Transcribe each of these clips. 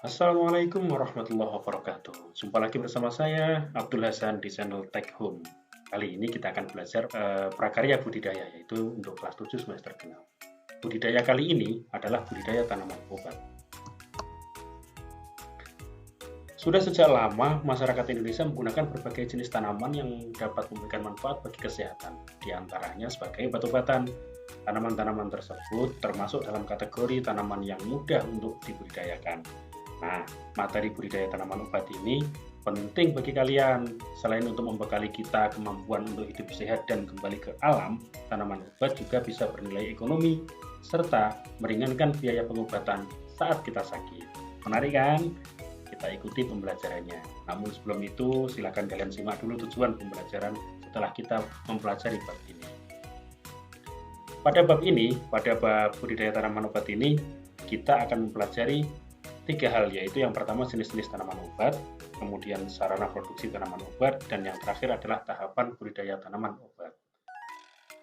Assalamualaikum warahmatullahi wabarakatuh. Jumpa lagi bersama saya Abdul Hasan di channel Tech Home. Kali ini kita akan belajar prakarya budidaya, yaitu untuk kelas 7 semester genap. Budidaya kali ini adalah budidaya tanaman obat. Sudah sejak lama masyarakat Indonesia menggunakan berbagai jenis tanaman yang dapat memberikan manfaat bagi kesehatan, di antaranya sebagai obat-obatan. Tanaman-tanaman tersebut termasuk dalam kategori tanaman yang mudah untuk dibudidayakan. Nah, materi budidaya tanaman obat ini penting bagi kalian. Selain untuk membekali kita kemampuan untuk hidup sehat dan kembali ke alam, tanaman obat juga bisa bernilai ekonomi, serta meringankan biaya pengobatan saat kita sakit. Menarik kan? Kita ikuti pembelajarannya. Namun sebelum itu, silakan kalian simak dulu tujuan pembelajaran setelah kita mempelajari bab ini. Pada bab budidaya tanaman obat ini, kita akan mempelajari 3 hal, yaitu yang pertama jenis-jenis tanaman obat, kemudian sarana produksi tanaman obat, dan yang terakhir adalah tahapan budidaya tanaman obat.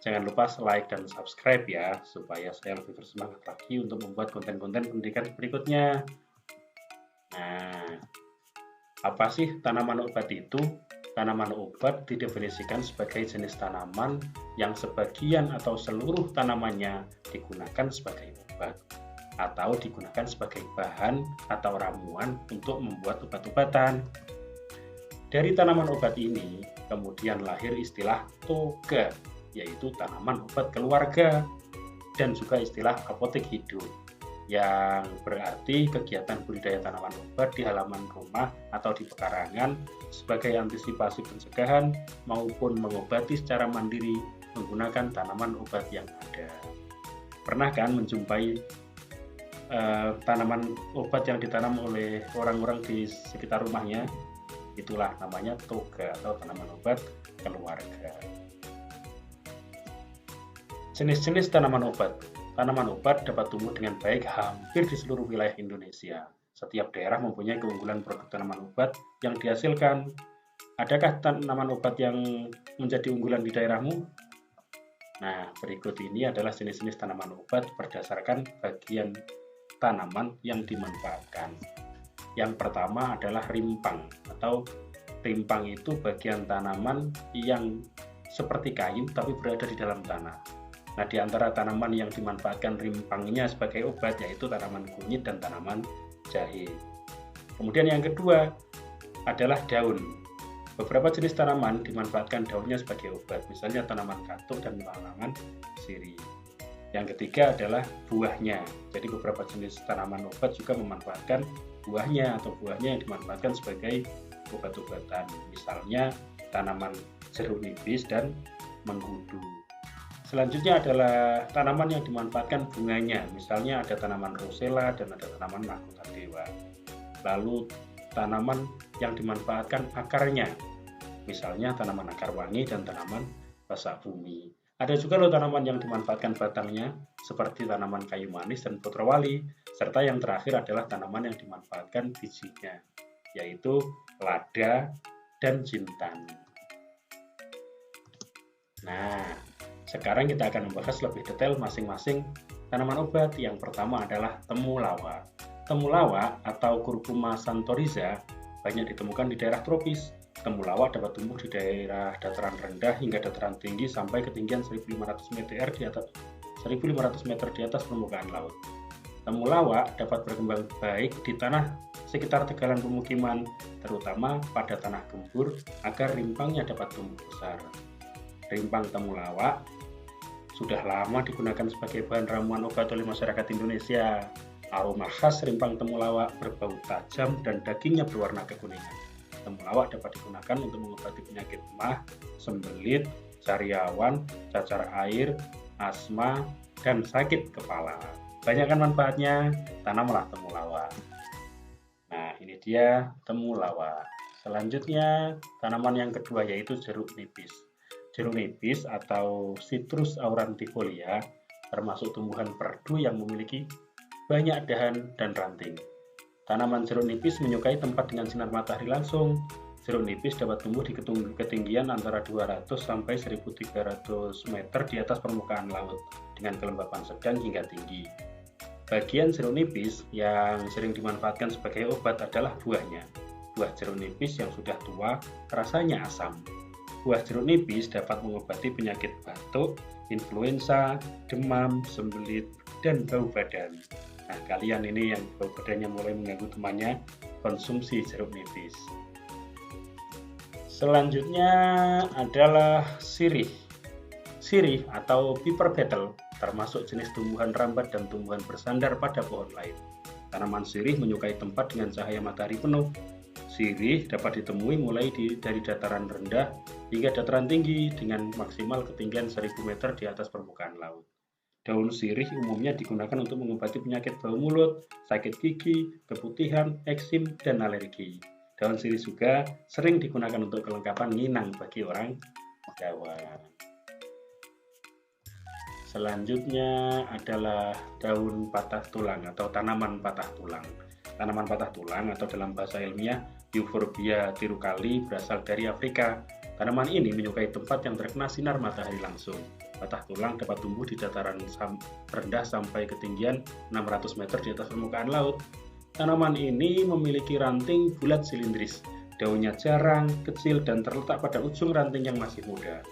Jangan lupa like dan subscribe ya, supaya saya lebih bersemangat lagi untuk membuat konten-konten pendidikan berikutnya. Nah, apa sih tanaman obat itu? Tanaman obat didefinisikan sebagai jenis tanaman yang sebagian atau seluruh tanamannya digunakan sebagai obat atau digunakan sebagai bahan atau ramuan untuk membuat obat-obatan. Dari tanaman obat ini kemudian lahir istilah toga, yaitu tanaman obat keluarga, dan juga istilah apotek hidup, yang berarti kegiatan budidaya tanaman obat di halaman rumah atau di pekarangan sebagai antisipasi pencegahan maupun mengobati secara mandiri menggunakan tanaman obat yang ada. Pernah kan menjumpai tanaman obat yang ditanam oleh orang-orang di sekitar rumahnya? Itulah namanya toga atau tanaman obat keluarga. Jenis-jenis tanaman obat. Tanaman obat dapat tumbuh dengan baik hampir di seluruh wilayah Indonesia. Setiap daerah mempunyai keunggulan produk tanaman obat yang dihasilkan. Adakah tanaman obat yang menjadi unggulan di daerahmu? Nah, berikut ini adalah jenis-jenis tanaman obat berdasarkan bagian tanaman yang dimanfaatkan. Yang pertama adalah rimpang, atau rimpang itu bagian tanaman yang seperti kayu tapi berada di dalam tanah. Nah, di antara tanaman yang dimanfaatkan rimpangnya sebagai obat yaitu tanaman kunyit dan tanaman jahe. Kemudian yang kedua adalah daun. Beberapa jenis tanaman dimanfaatkan daunnya sebagai obat, misalnya tanaman katuk dan tanaman sirih. Yang ketiga adalah buahnya. Jadi beberapa jenis tanaman obat juga memanfaatkan buahnya atau buahnya yang dimanfaatkan sebagai obat-obatan. Misalnya tanaman jeruk nipis dan mengkudu. Selanjutnya adalah tanaman yang dimanfaatkan bunganya. Misalnya ada tanaman rosella dan ada tanaman mahkota dewa. Lalu tanaman yang dimanfaatkan akarnya. Misalnya tanaman akar wangi dan tanaman pasak bumi. Ada juga loh tanaman yang dimanfaatkan batangnya, seperti tanaman kayu manis dan putrawali, serta yang terakhir adalah tanaman yang dimanfaatkan bijinya, yaitu lada dan jintan. Nah, sekarang kita akan membahas lebih detail masing-masing tanaman obat. Yang pertama adalah temulawak. Temulawak atau Curcuma santoriza banyak ditemukan di daerah tropis. Temulawak dapat tumbuh di daerah dataran rendah hingga dataran tinggi sampai ketinggian 1.500 meter di atas permukaan laut. Temulawak dapat berkembang baik di tanah sekitar tegalan pemukiman, terutama pada tanah gembur agar rimpangnya dapat tumbuh besar. Rimpang temulawak sudah lama digunakan sebagai bahan ramuan obat oleh masyarakat Indonesia. Aroma khas rimpang temulawak berbau tajam dan dagingnya berwarna kekuningan. Temulawak dapat digunakan untuk mengobati penyakit emah, sembelit, sariawan, cacar air, asma, dan sakit kepala. Banyak kan manfaatnya? Tanamlah temulawak. Nah, ini dia temulawak. Selanjutnya, tanaman yang kedua yaitu jeruk nipis. Jeruk nipis atau Citrus aurantifolia termasuk tumbuhan perdu yang memiliki banyak dahan dan ranting. Tanaman jeruk nipis menyukai tempat dengan sinar matahari langsung. Jeruk nipis dapat tumbuh di ketinggian antara 200 sampai 1.300 meter di atas permukaan laut dengan kelembapan sedang hingga tinggi. Bagian jeruk nipis yang sering dimanfaatkan sebagai obat adalah buahnya. Buah jeruk nipis yang sudah tua rasanya asam. Buah jeruk nipis dapat mengobati penyakit batuk, influenza, demam, sembelit, dan bau badan. Nah, kalian ini yang bau badannya mulai mengganggu temannya, konsumsi jeruk nipis. Selanjutnya adalah sirih. Sirih atau piper beetle termasuk jenis tumbuhan rambat dan tumbuhan bersandar pada pohon lain. Tanaman sirih menyukai tempat dengan cahaya matahari penuh. Sirih dapat ditemui mulai dari dataran rendah hingga dataran tinggi dengan maksimal ketinggian 1000 meter di atas permukaan laut. Daun sirih umumnya digunakan untuk mengobati penyakit bau mulut, sakit gigi, keputihan, eksim, dan alergi. Daun sirih juga sering digunakan untuk kelengkapan nginang bagi orang Jawa. Selanjutnya adalah daun patah tulang atau tanaman patah tulang. Tanaman patah tulang atau dalam bahasa ilmiah Euphorbia tirucali berasal dari Afrika. Tanaman ini menyukai tempat yang terkena sinar matahari langsung. Patah tulang dapat tumbuh di dataran rendah sampai ketinggian 600 meter di atas permukaan laut. Tanaman ini memiliki ranting bulat silindris. Daunnya jarang, kecil, dan terletak pada ujung ranting yang masih muda.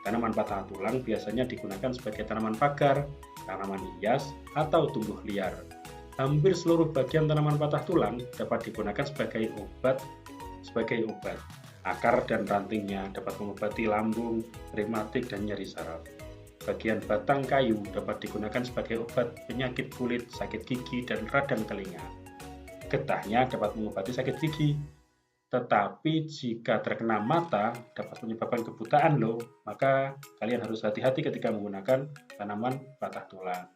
Tanaman patah tulang biasanya digunakan sebagai tanaman pagar, tanaman hias, atau tumbuh liar. Hampir seluruh bagian tanaman patah tulang dapat digunakan sebagai obat. Akar dan rantingnya dapat mengobati lambung, rematik, dan nyeri saraf. Bagian batang kayu dapat digunakan sebagai obat penyakit kulit, sakit gigi, dan radang telinga. Getahnya dapat mengobati sakit gigi. Tetapi jika terkena mata dapat menyebabkan kebutaan maka kalian harus hati-hati ketika menggunakan tanaman patah tulang.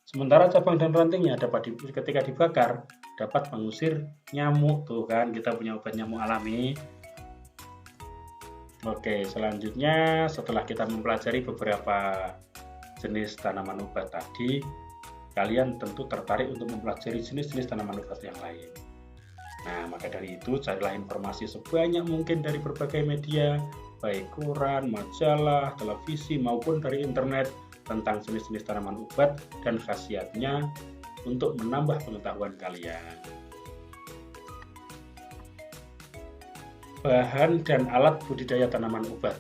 Sementara cabang dan rantingnya ketika dibakar dapat mengusir nyamuk. Tuh kan, kita punya obat nyamuk alami. Oke, selanjutnya setelah kita mempelajari beberapa jenis tanaman obat tadi, kalian tentu tertarik untuk mempelajari jenis-jenis tanaman obat yang lain. Nah, maka dari itu carilah informasi sebanyak mungkin dari berbagai media, baik koran, majalah, televisi, maupun dari internet tentang jenis-jenis tanaman obat dan khasiatnya untuk menambah pengetahuan kalian. Bahan dan alat budidaya tanaman obat.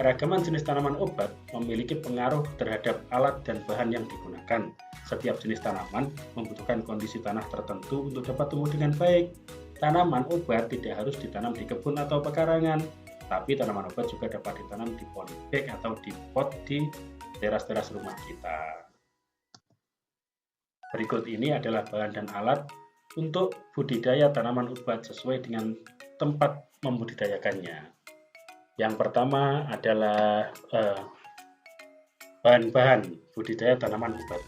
Keragaman jenis tanaman obat memiliki pengaruh terhadap alat dan bahan yang digunakan. Setiap jenis tanaman membutuhkan kondisi tanah tertentu untuk dapat tumbuh dengan baik. Tanaman obat tidak harus ditanam di kebun atau pekarangan, tapi tanaman obat juga dapat ditanam di polybag atau di pot di teras-teras rumah kita. Berikut ini adalah bahan dan alat untuk budidaya tanaman obat sesuai dengan tempat membudidayakannya. Yang pertama adalah bahan-bahan budidaya tanaman obat.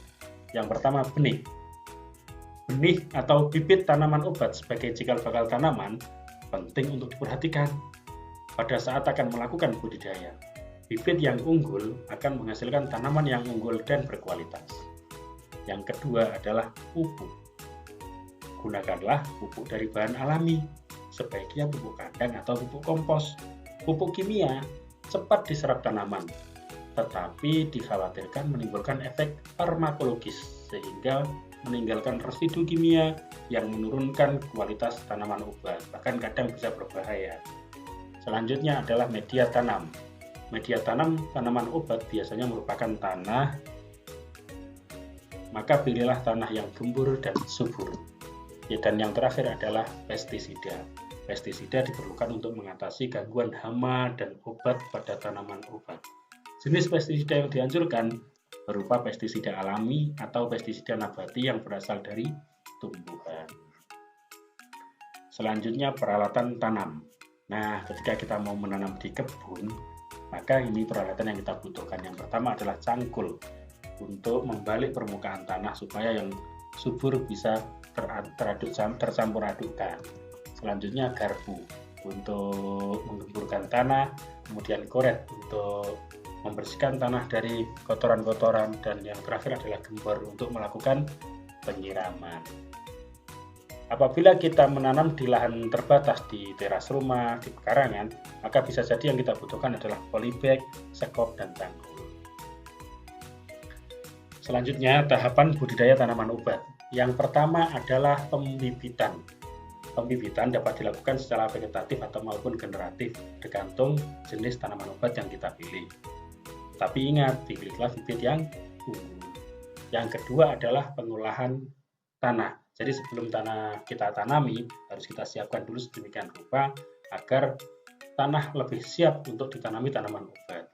Yang pertama, benih. Benih atau bibit tanaman obat sebagai cikal bakal tanaman penting untuk diperhatikan pada saat akan melakukan budidaya. Bibit yang unggul akan menghasilkan tanaman yang unggul dan berkualitas. Yang kedua adalah pupuk. Gunakanlah pupuk dari bahan alami, sebaiknya pupuk kandang atau pupuk kompos. Pupuk kimia cepat diserap tanaman, tetapi dikhawatirkan menimbulkan efek farmakologis sehingga meninggalkan residu kimia yang menurunkan kualitas tanaman obat, bahkan kadang bisa berbahaya. Selanjutnya adalah media tanam. Media tanam tanaman obat biasanya merupakan tanah, maka pilihlah tanah yang gembur dan subur. Dan yang terakhir adalah pestisida. Pestisida diperlukan untuk mengatasi gangguan hama dan obat pada tanaman obat. Jenis pestisida yang dianjurkan berupa pestisida alami atau pestisida nabati yang berasal dari tumbuhan. Selanjutnya peralatan tanam. Nah, ketika kita mau menanam di kebun, maka ini peralatan yang kita butuhkan. Yang pertama adalah cangkul untuk membalik permukaan tanah supaya yang subur bisa tercampur adukkan. Selanjutnya garpu untuk menggemburkan tanah, kemudian koret untuk membersihkan tanah dari kotoran-kotoran, dan yang terakhir adalah gembor untuk melakukan penyiraman. Apabila kita menanam di lahan terbatas di teras rumah, di pekarangan, maka bisa jadi yang kita butuhkan adalah polybag, sekop, dan cangkul. Selanjutnya, tahapan budidaya tanaman obat. Yang pertama adalah pembibitan. Pembibitan dapat dilakukan secara vegetatif atau maupun generatif, tergantung jenis tanaman obat yang kita pilih. Tapi ingat, pilihlah bibit yang unggul. Yang kedua adalah pengolahan tanah. Jadi sebelum tanah kita tanami, harus kita siapkan dulu sedemikian rupa agar tanah lebih siap untuk ditanami tanaman obat.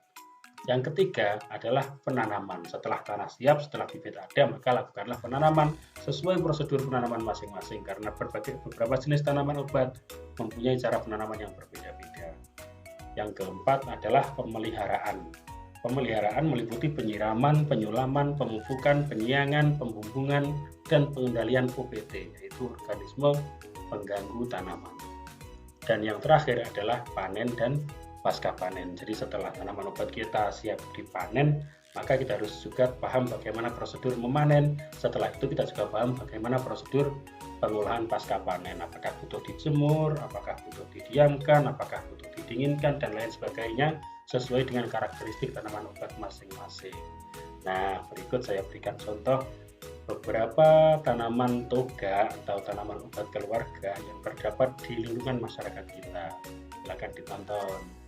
Yang ketiga adalah penanaman. Setelah tanah siap, setelah bibit ada, maka lakukanlah penanaman sesuai prosedur penanaman masing-masing karena beberapa jenis tanaman obat mempunyai cara penanaman yang berbeda-beda. Yang keempat adalah pemeliharaan. Pemeliharaan meliputi penyiraman, penyulaman, pemupukan, penyiangan, pembumbungan, dan pengendalian OPT, yaitu organisme pengganggu tanaman. Dan yang terakhir adalah panen dan pasca panen. Jadi setelah tanaman obat kita siap dipanen, maka kita harus juga paham bagaimana prosedur memanen. Setelah itu kita juga paham bagaimana prosedur pengolahan pasca panen. Apakah butuh dijemur, apakah butuh didiamkan, apakah butuh didinginkan, dan lain sebagainya sesuai dengan karakteristik tanaman obat masing-masing. Nah, berikut saya berikan contoh beberapa tanaman toga atau tanaman obat keluarga yang terdapat di lingkungan masyarakat kita. Silakan ditonton.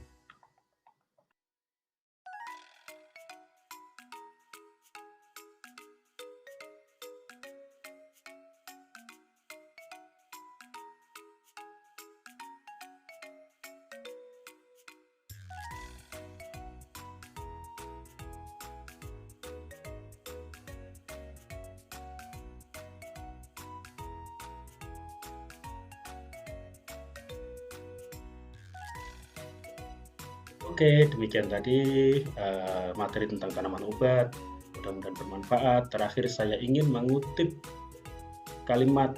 Oke, demikian tadi materi tentang tanaman obat. Mudah-mudahan bermanfaat. Terakhir saya ingin mengutip kalimat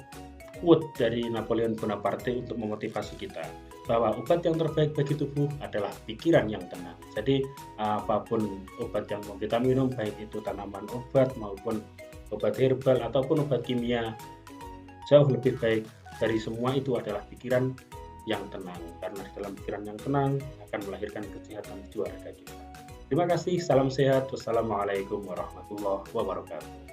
quote dari Napoleon Bonaparte untuk memotivasi kita bahwa obat yang terbaik bagi tubuh adalah pikiran yang tenang. Jadi apapun obat yang mau kita minum, baik itu tanaman obat maupun obat herbal ataupun obat kimia, jauh lebih baik dari semua itu adalah pikiran yang tenang, karena di dalam pikiran yang tenang akan melahirkan kesehatan jiwa raga kita. Terima kasih, salam sehat, wassalamualaikum warahmatullahi wabarakatuh.